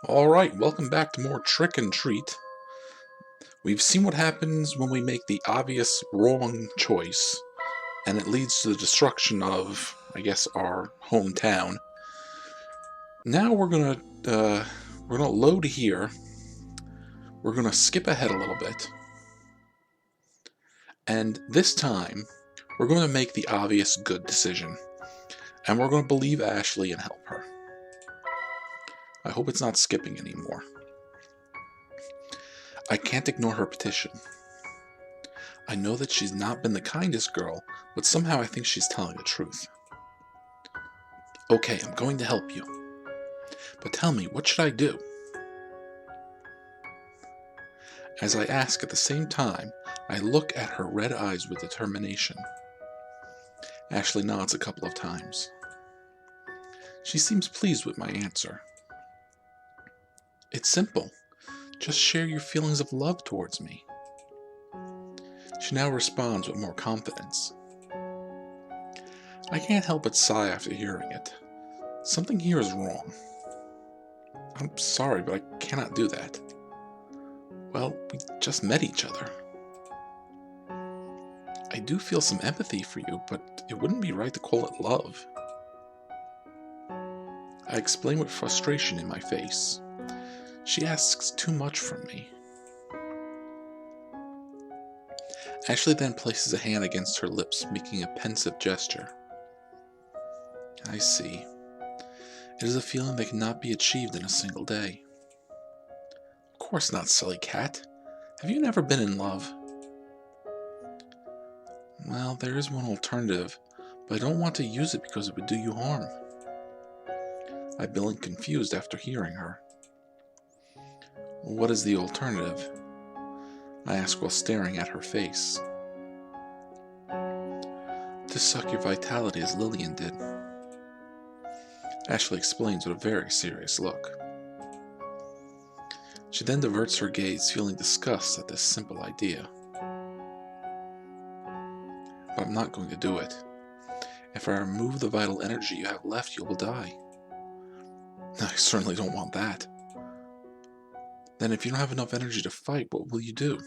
Alright, welcome back to more Trick and Treat. We've seen what happens when we make the obvious wrong choice, and it leads to the destruction of, I guess, our hometown. Now we're gonna load here. We're gonna skip ahead a little bit, and this time we're going to make the obvious good decision, and we're going to believe Ashley and help her. I hope it's not skipping anymore. I can't ignore her petition. I know that she's not been the kindest girl, but somehow I think she's telling the truth. Okay, I'm going to help you. But tell me, what should I do? As I ask at the same time, I look at her red eyes with determination. Ashley nods a couple of times. She seems pleased with my answer. It's simple. Just share your feelings of love towards me. She now responds with more confidence. I can't help but sigh after hearing it. Something here is wrong. I'm sorry, but I cannot do that. Well, we just met each other. I do feel some empathy for you, but it wouldn't be right to call it love. I explain with frustration in my face. She asks too much from me. Ashley then places a hand against her lips, making a pensive gesture. I see. It is a feeling that cannot be achieved in a single day. Of course not, silly cat. Have you never been in love? Well, there is one alternative, but I don't want to use it because it would do you harm. I blink confused after hearing her. What is the alternative? I ask while staring at her face. To suck your vitality as Lillian did. Ashley explains with a very serious look. She then diverts her gaze, feeling disgust at this simple idea. But I'm not going to do it. If I remove the vital energy you have left, you will die. I certainly don't want that. Then if you don't have enough energy to fight, what will you do?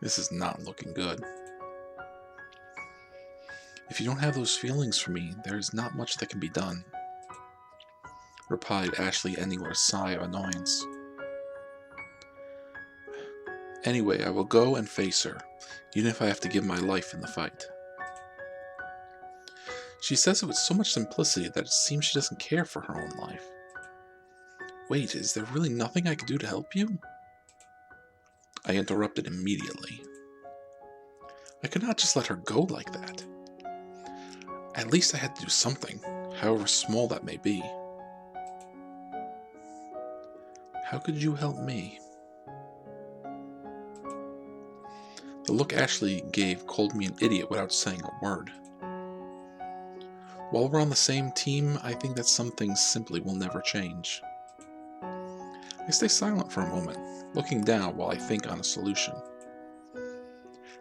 This is not looking good. If you don't have those feelings for me, there is not much that can be done, replied Ashley, ending with a sigh of annoyance. Anyway, I will go and face her, even if I have to give my life in the fight. She says it with so much simplicity that it seems she doesn't care for her own life. Wait, is there really nothing I could do to help you? I interrupted immediately. I could not just let her go like that. At least I had to do something, however small that may be. How could you help me? The look Ashley gave called me an idiot without saying a word. While we're on the same team, I think that some things simply will never change. I stay silent for a moment, looking down while I think on a solution.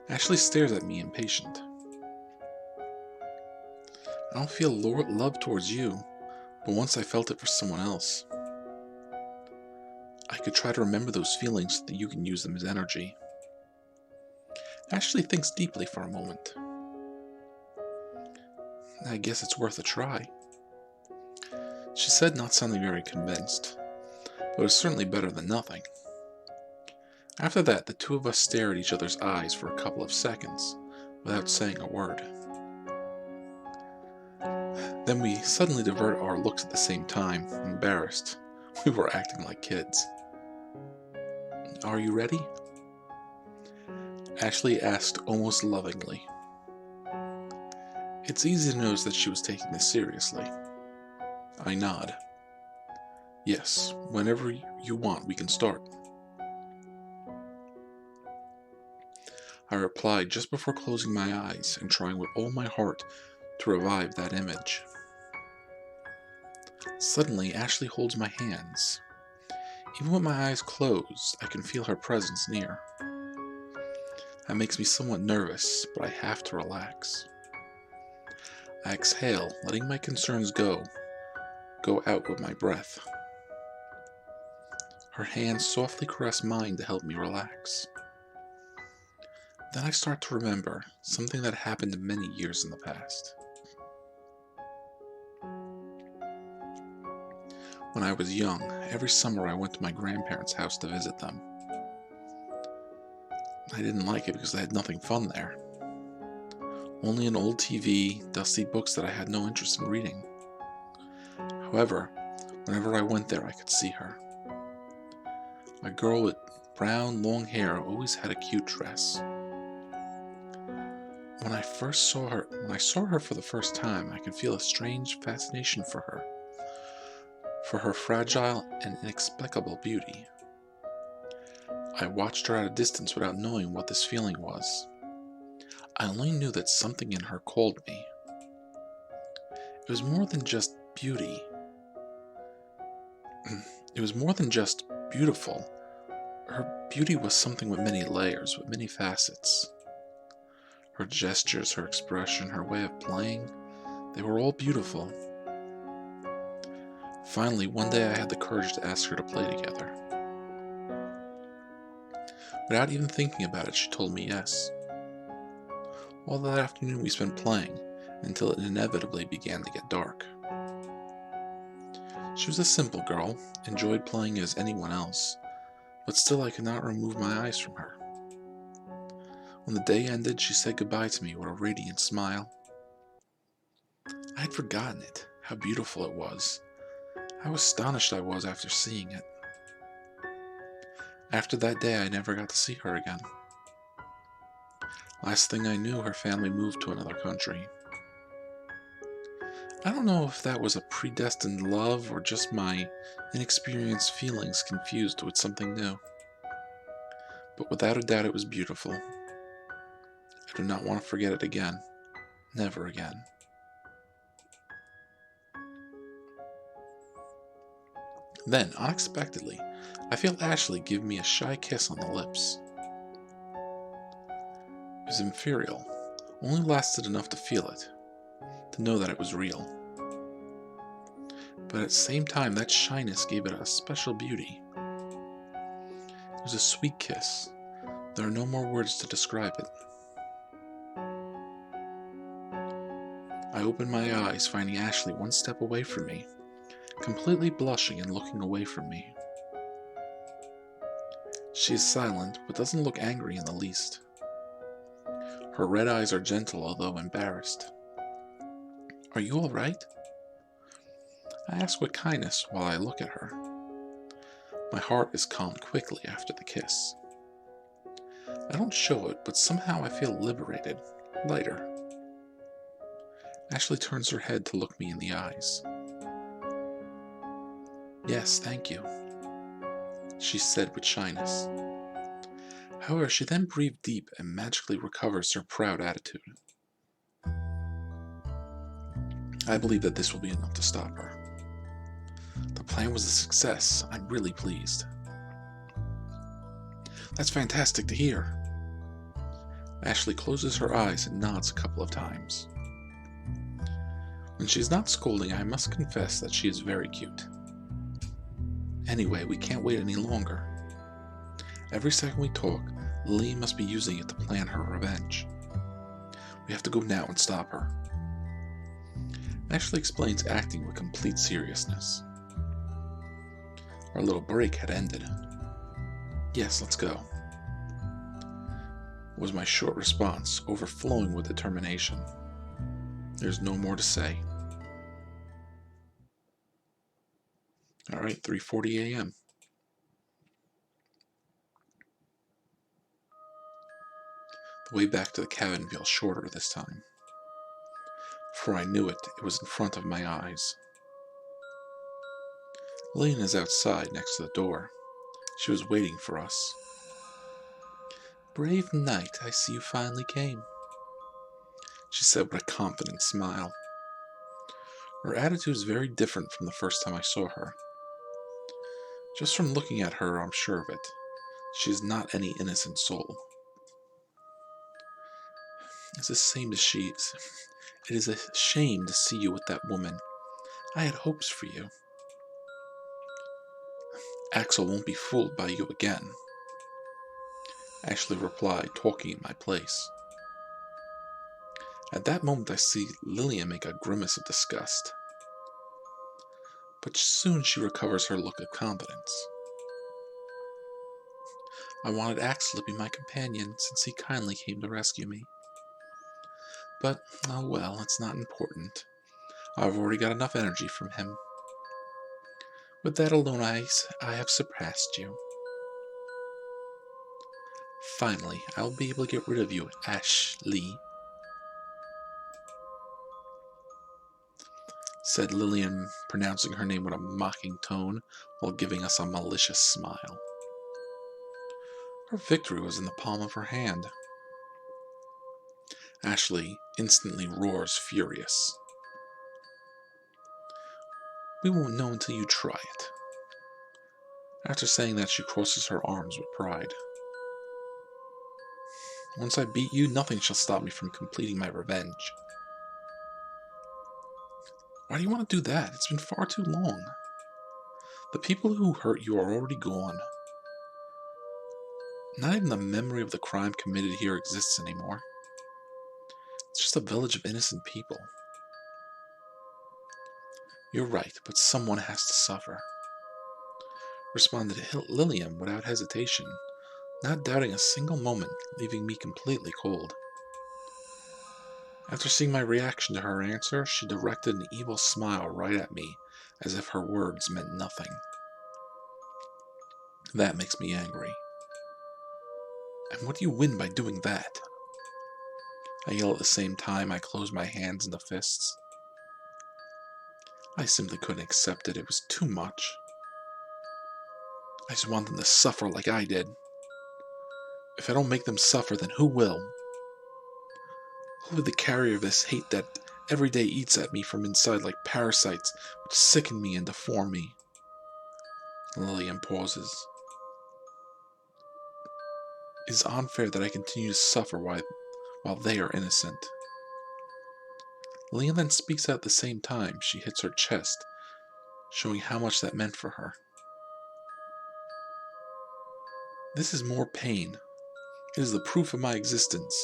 Ashley stares at me impatient. I don't feel love towards you, but once I felt it for someone else. I could try to remember those feelings so that you can use them as energy. Ashley thinks deeply for a moment. I guess it's worth a try. She said, not sounding very convinced, but it's certainly better than nothing. After that, the two of us stare at each other's eyes for a couple of seconds, without saying a word. Then we suddenly divert our looks at the same time, embarrassed. We were acting like kids. Are you ready? Ashley asked almost lovingly. It's easy to notice that she was taking this seriously. I nod. Yes, whenever you want, we can start. I replied just before closing my eyes and trying with all my heart to revive that image. Suddenly, Ashley holds my hands. Even with my eyes closed, I can feel her presence near. That makes me somewhat nervous, but I have to relax. I exhale, letting my concerns go out with my breath. Her hands softly caress mine to help me relax. Then I start to remember something that happened many years in the past. When I was young, every summer I went to my grandparents' house to visit them. I didn't like it because I had nothing fun there. Only an old TV, dusty books that I had no interest in reading. However, whenever I went there I could see her. A girl with brown, long hair always had a cute dress. When I saw her for the first time, I could feel a strange fascination for her fragile and inexplicable beauty. I watched her at a distance without knowing what this feeling was. I only knew that something in her called me. It was more than just beauty. It was more than just beautiful. Her beauty was something with many layers, with many facets. Her gestures, her expression, her way of playing, they were all beautiful. Finally, one day I had the courage to ask her to play together. Without even thinking about it, she told me yes. All that afternoon we spent playing, until it inevitably began to get dark. She was a simple girl, enjoyed playing as anyone else, but still I could not remove my eyes from her. When the day ended, she said goodbye to me with a radiant smile. I had forgotten it, how beautiful it was, how astonished I was after seeing it. After that day, I never got to see her again. Last thing I knew, her family moved to another country. I don't know if that was a predestined love or just my inexperienced feelings confused with something new. But without a doubt, it was beautiful. I do not want to forget it again. Never again. Then, unexpectedly, I feel Ashley give me a shy kiss on the lips. It was ephemeral, only lasted enough to feel it, to know that it was real. But at the same time, that shyness gave it a special beauty. It was a sweet kiss. There are no more words to describe it. I opened my eyes, finding Ashley one step away from me, completely blushing and looking away from me. She is silent, but doesn't look angry in the least. Her red eyes are gentle, although embarrassed. "Are you all right?" I ask with kindness while I look at her. My heart is calmed quickly after the kiss. I don't show it, but somehow I feel liberated, lighter. Ashley turns her head to look me in the eyes. "Yes, thank you," she said with shyness. However, she then breathed deep and magically recovers her proud attitude. I believe that this will be enough to stop her. The plan was a success. I'm really pleased. "That's fantastic to hear." Ashley closes her eyes and nods a couple of times. When she's not scolding, I must confess that she is very cute. Anyway, we can't wait any longer. Every second we talk, Lily must be using it to plan her revenge. We have to go now and stop her. Ashley explains, acting with complete seriousness. Our little break had ended. "Yes, let's go," was my short response, overflowing with determination. There's no more to say. Alright, 3:40 a.m. The way back to the cabin feels shorter this time. Before I knew it, it was in front of my eyes. Lillian is outside next to the door. She was waiting for us. "Brave knight, I see you finally came," she said with a confident smile. Her attitude is very different from the first time I saw her. Just from looking at her, I'm sure of it. She is not any innocent soul. It is a shame to see you with that woman. I had hopes for you. Axel won't be fooled by you again, Ashley replied, talking in my place. At that moment I see Lillian make a grimace of disgust, but soon she recovers her look of confidence. I wanted Axel to be my companion since he kindly came to rescue me. But, oh well, it's not important. I've already got enough energy from him. With that alone, I have surpassed you. Finally, I'll be able to get rid of you, Ashley, said Lillian, pronouncing her name with a mocking tone while giving us a malicious smile. Her victory was in the palm of her hand. Ashley instantly roars furious. We won't know until you try it. After saying that, she crosses her arms with pride. Once I beat you, nothing shall stop me from completing my revenge. Why do you want to do that? It's been far too long. The people who hurt you are already gone. Not even the memory of the crime committed here exists anymore. It's just a village of innocent people. You're right, but someone has to suffer, responded Lillian without hesitation, not doubting a single moment, leaving me completely cold. After seeing my reaction to her answer, she directed an evil smile right at me, as if her words meant nothing. That makes me angry. And what do you win by doing that? I yell at the same time I close my hands into fists. I simply couldn't accept it. It was too much. I just want them to suffer like I did. If I don't make them suffer, then who will? Who will be the carrier of this hate that every day eats at me from inside like parasites, which sicken me and deform me? Lillian pauses. It is unfair that I continue to suffer while they are innocent. Lillian then speaks out at the same time. She hits her chest, showing how much that meant for her. This is more pain. It is the proof of my existence.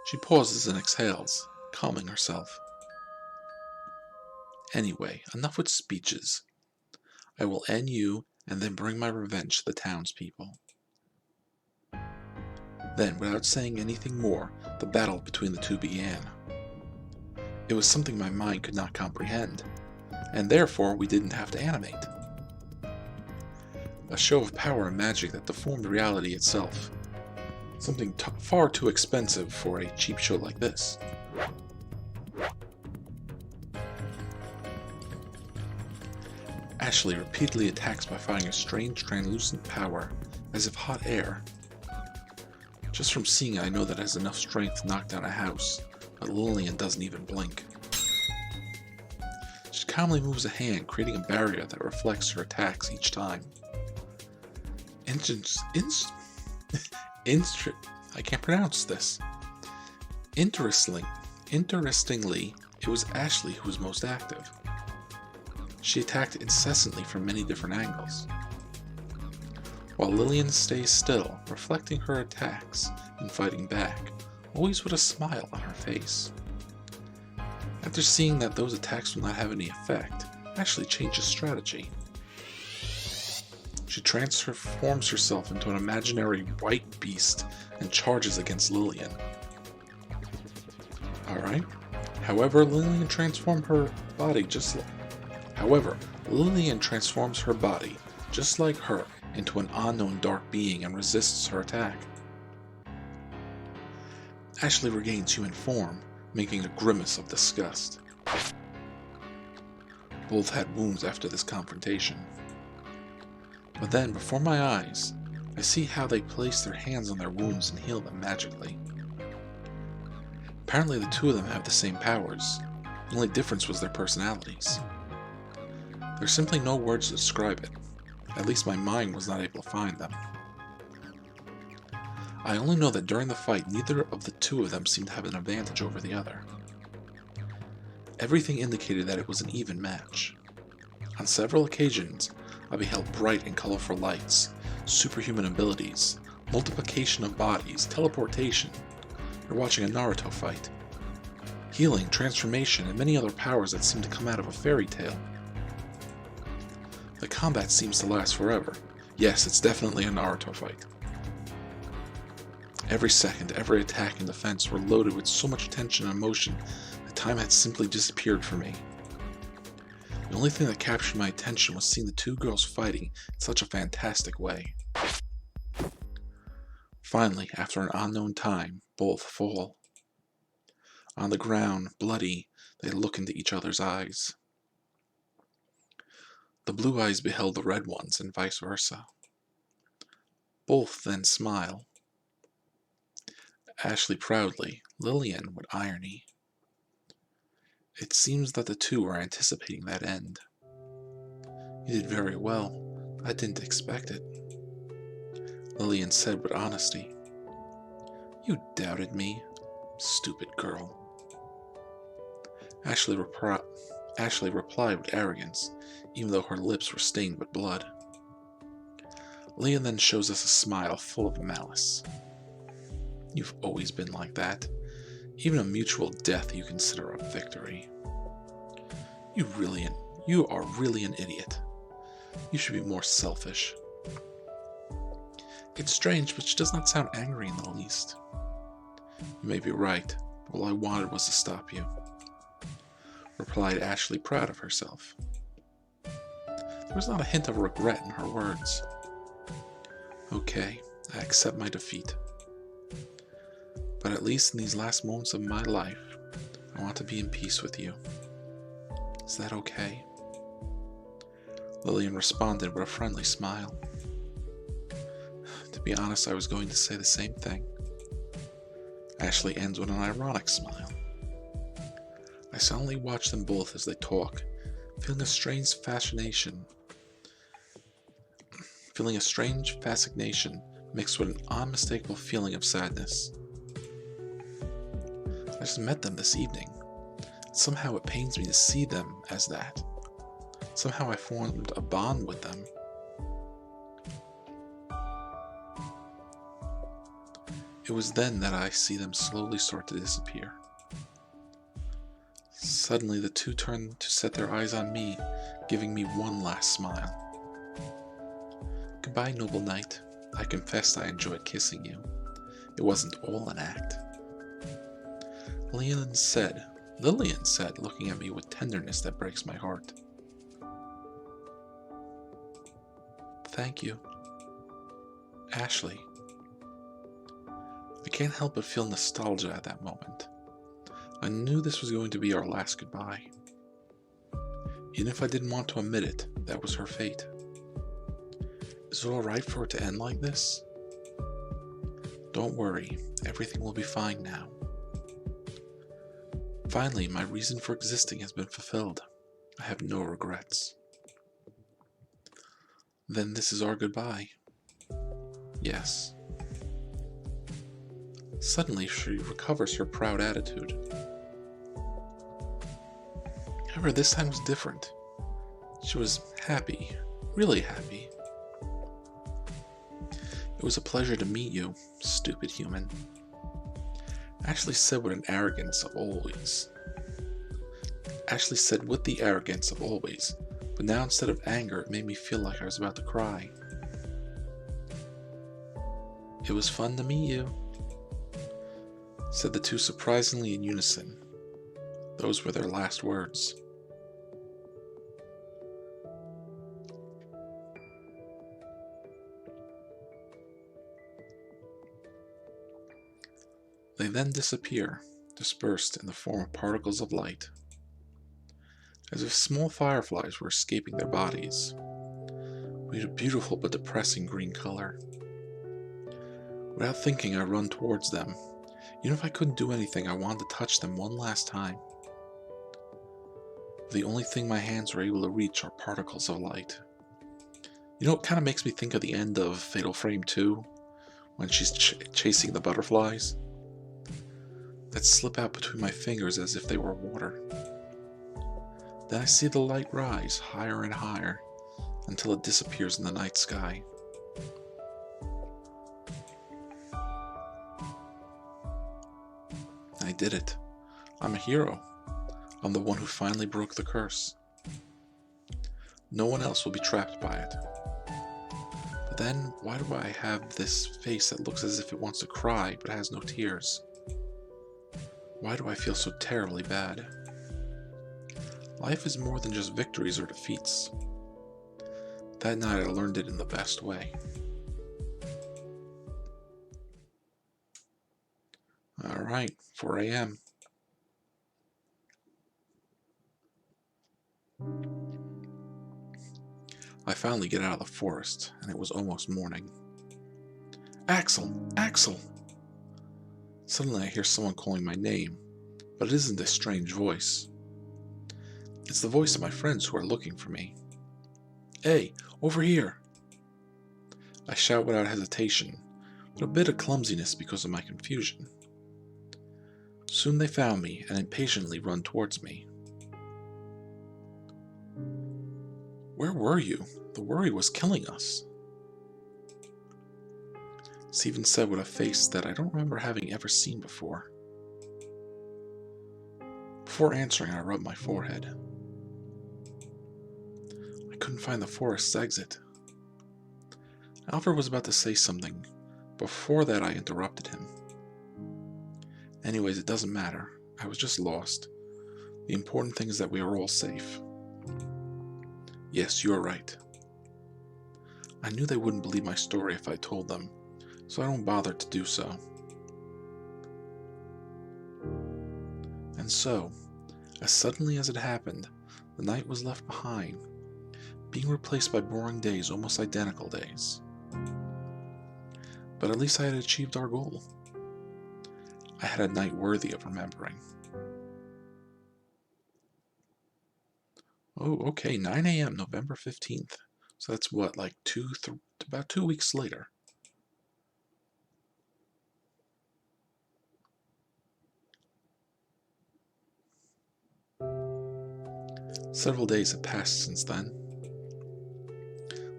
She pauses and exhales, calming herself. Anyway, enough with speeches. I will end you and then bring my revenge to the townspeople. Then, without saying anything more, the battle between the two began. It was something my mind could not comprehend, and therefore we didn't have to animate. A show of power and magic that deformed reality itself. Something far too expensive for a cheap show like this. Ashley repeatedly attacks by firing a strange translucent power, as if hot air. Just from seeing it, I know that it has enough strength to knock down a house, but Lillian doesn't even blink. She calmly moves a hand, creating a barrier that reflects her attacks each time. I can't pronounce this. Interestingly, it was Ashley who was most active. She attacked incessantly from many different angles, while Lillian stays still, reflecting her attacks and fighting back, always with a smile on her face. After seeing that those attacks will not have any effect, Ashley changes strategy. She transforms herself into an imaginary white beast and charges against Lillian. Alright. However, Lillian transforms her body just like her into an unknown dark being and resists her attack. Ashley regains human form, making a grimace of disgust. Both had wounds after this confrontation. But then, before my eyes, I see how they place their hands on their wounds and heal them magically. Apparently the two of them have the same powers. The only difference was their personalities. There's simply no words to describe it. At least my mind was not able to find them. I only know that during the fight, neither of the two of them seemed to have an advantage over the other. Everything indicated that it was an even match. On several occasions, I beheld bright and colorful lights, superhuman abilities, multiplication of bodies, teleportation. You're watching a Naruto fight. Healing, transformation, and many other powers that seem to come out of a fairy tale. The combat seems to last forever. Yes, it's definitely a Naruto fight. Every second, every attack and defense were loaded with so much tension and emotion that time had simply disappeared for me. The only thing that captured my attention was seeing the two girls fighting in such a fantastic way. Finally, after an unknown time, both fall. On the ground, bloody, they look into each other's eyes. The blue eyes beheld the red ones, and vice versa. Both then smile. Ashley proudly, Lillian with irony. It seems that the two were anticipating that end. You did very well. I didn't expect it, Lillian said with honesty. You doubted me, stupid girl. Ashley replied with arrogance, even though her lips were stained with blood. Lillian then shows us a smile full of malice. You've always been like that. Even a mutual death you consider a victory. You are really an idiot. You should be more selfish. It's strange, but she does not sound angry in the least. You may be right. All I wanted was to stop you, replied Ashley, proud of herself. There was not a hint of regret in her words. Okay, I accept my defeat. But at least in these last moments of my life, I want to be in peace with you. Is that okay? Lillian responded with a friendly smile. To be honest, I was going to say the same thing. Ashley ends with an ironic smile. I silently watch them both as they talk, feeling a strange fascination mixed with an unmistakable feeling of sadness. I just met them this evening. Somehow it pains me to see them as that. Somehow I formed a bond with them. It was then that I see them slowly start to disappear. Suddenly the two turn to set their eyes on me, giving me one last smile. Goodbye, noble knight. I confessed I enjoyed kissing you. It wasn't all an act. Lillian said, looking at me with tenderness that breaks my heart. Thank you, Ashley. I can't help but feel nostalgia at that moment. I knew this was going to be our last goodbye. Even if I didn't want to admit it, that was her fate. Is it alright for it to end like this? Don't worry, everything will be fine now. Finally, my reason for existing has been fulfilled. I have no regrets. Then this is our goodbye. Yes. Suddenly, she recovers her proud attitude. However, this time was different. She was happy, really happy. It was a pleasure to meet you, stupid human. Ashley said with the arrogance of always, but now instead of anger, it made me feel like I was about to cry. It was fun to meet you, said the two surprisingly in unison. Those were their last words. They then disappear, dispersed in the form of particles of light, as if small fireflies were escaping their bodies, with a beautiful but depressing green color. Without thinking, I run towards them. Even if I couldn't do anything, I wanted to touch them one last time. The only thing my hands were able to reach are particles of light. You know, it kind of makes me think of the end of Fatal Frame 2, when she's chasing the butterflies that slip out between my fingers as if they were water. Then I see the light rise higher and higher until it disappears in the night sky. I did it. I'm a hero. I'm the one who finally broke the curse. No one else will be trapped by it. But then, why do I have this face that looks as if it wants to cry but has no tears? Why do I feel so terribly bad? Life is more than just victories or defeats. That night I learned it in the best way. Alright, 4 a.m. I finally get out of the forest, and it was almost morning. Axel! Axel! Suddenly I hear someone calling my name, but it isn't this strange voice. It's the voice of my friends who are looking for me. Hey, over here! I shout without hesitation, but a bit of clumsiness because of my confusion. Soon they found me and impatiently run towards me. Where were you? The worry was killing us. Steven said with a face that I don't remember having ever seen before. Before answering, I rubbed my forehead. I couldn't find the forest's exit. Alfred was about to say something. Before that, I interrupted him. Anyways, it doesn't matter. I was just lost. The important thing is that we are all safe. Yes, you are right. I knew they wouldn't believe my story if I told them, so I don't bother to do so. And so, as suddenly as it happened, the night was left behind, being replaced by boring days, almost identical days. But at least I had achieved our goal. I had a night worthy of remembering. Oh, okay, 9 a.m., November 15th. So that's what, like about 2 weeks later. Several days have passed since then.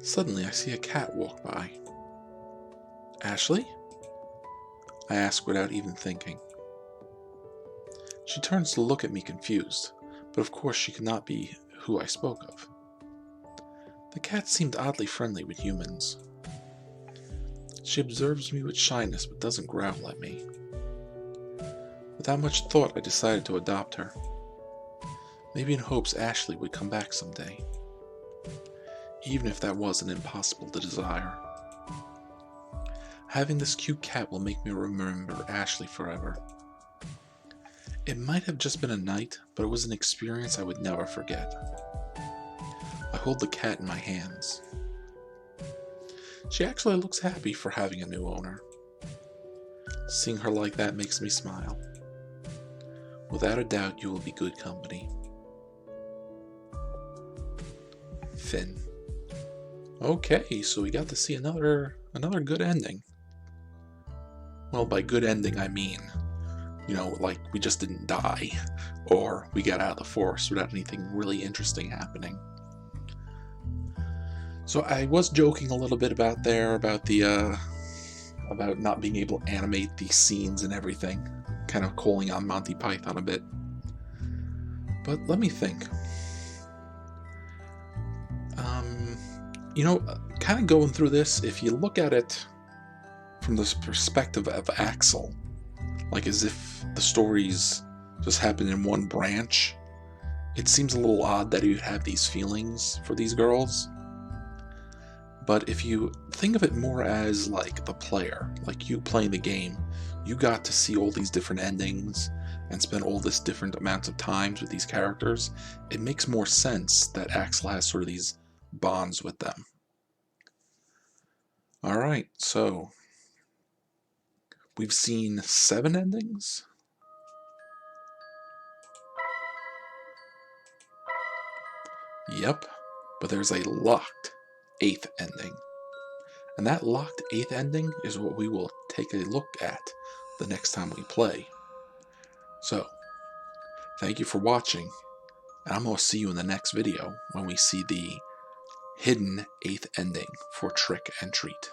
Suddenly I see a cat walk by. Ashley? I ask without even thinking. She turns to look at me confused, but of course she could not be who I spoke of. The cat seemed oddly friendly with humans. She observes me with shyness but doesn't growl at me. Without much thought, I decided to adopt her. Maybe in hopes Ashley would come back someday. Even if that wasn't impossible to desire. Having this cute cat will make me remember Ashley forever. It might have just been a night, but it was an experience I would never forget. I hold the cat in my hands. She actually looks happy for having a new owner. Seeing her like that makes me smile. Without a doubt, you will be good company. Finn. Okay, so we got to see another good ending. Well, by good ending, I mean, like we just didn't die, or we got out of the forest without anything really interesting happening. So I was joking a little bit about not being able to animate these scenes and everything, kind of calling on Monty Python a bit. But let me think. Kind of going through this, if you look at it from this perspective of Axel, like as if the stories just happen in one branch, it seems a little odd that he would have these feelings for these girls. But if you think of it more as like the player, like you playing the game, you got to see all these different endings and spend all this different amounts of times with these characters, it makes more sense that Axel has sort of these bonds with them. Alright, so we've seen 7 endings? Yep, but there's a locked 8th ending. And that locked 8th ending is what we will take a look at the next time we play. So, thank you for watching, And I'm going to see you in the next video when we see the hidden 8th ending for Trick and Treat.